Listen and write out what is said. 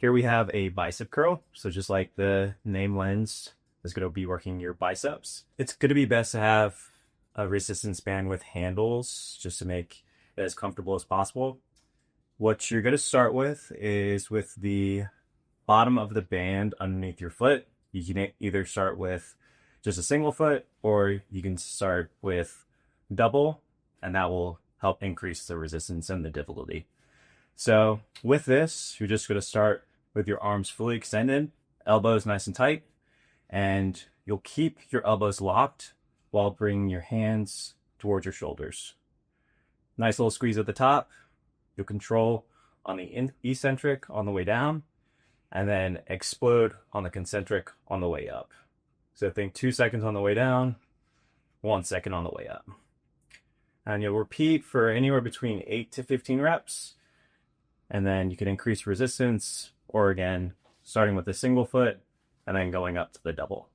Here we have a bicep curl. So just like the name lends, is going to be working your biceps. It's going to be best to have a resistance band with handles just to make it as comfortable as possible. What you're going to start with is with the bottom of the band underneath your foot. You can either start with just a single foot, or you can start with double, and that will help increase the resistance and the difficulty. So with this, you're just going to start with your arms fully extended, elbows nice and tight, and you'll keep your elbows locked while bringing your hands towards your shoulders. Nice little squeeze at the top. You'll control on the eccentric on the way down, and then explode on the concentric on the way up. So think 2 seconds on the way down, 1 second on the way up. And you'll repeat for anywhere between 8 to 15 reps. And then you can increase resistance, or again, starting with a single foot and then going up to the double.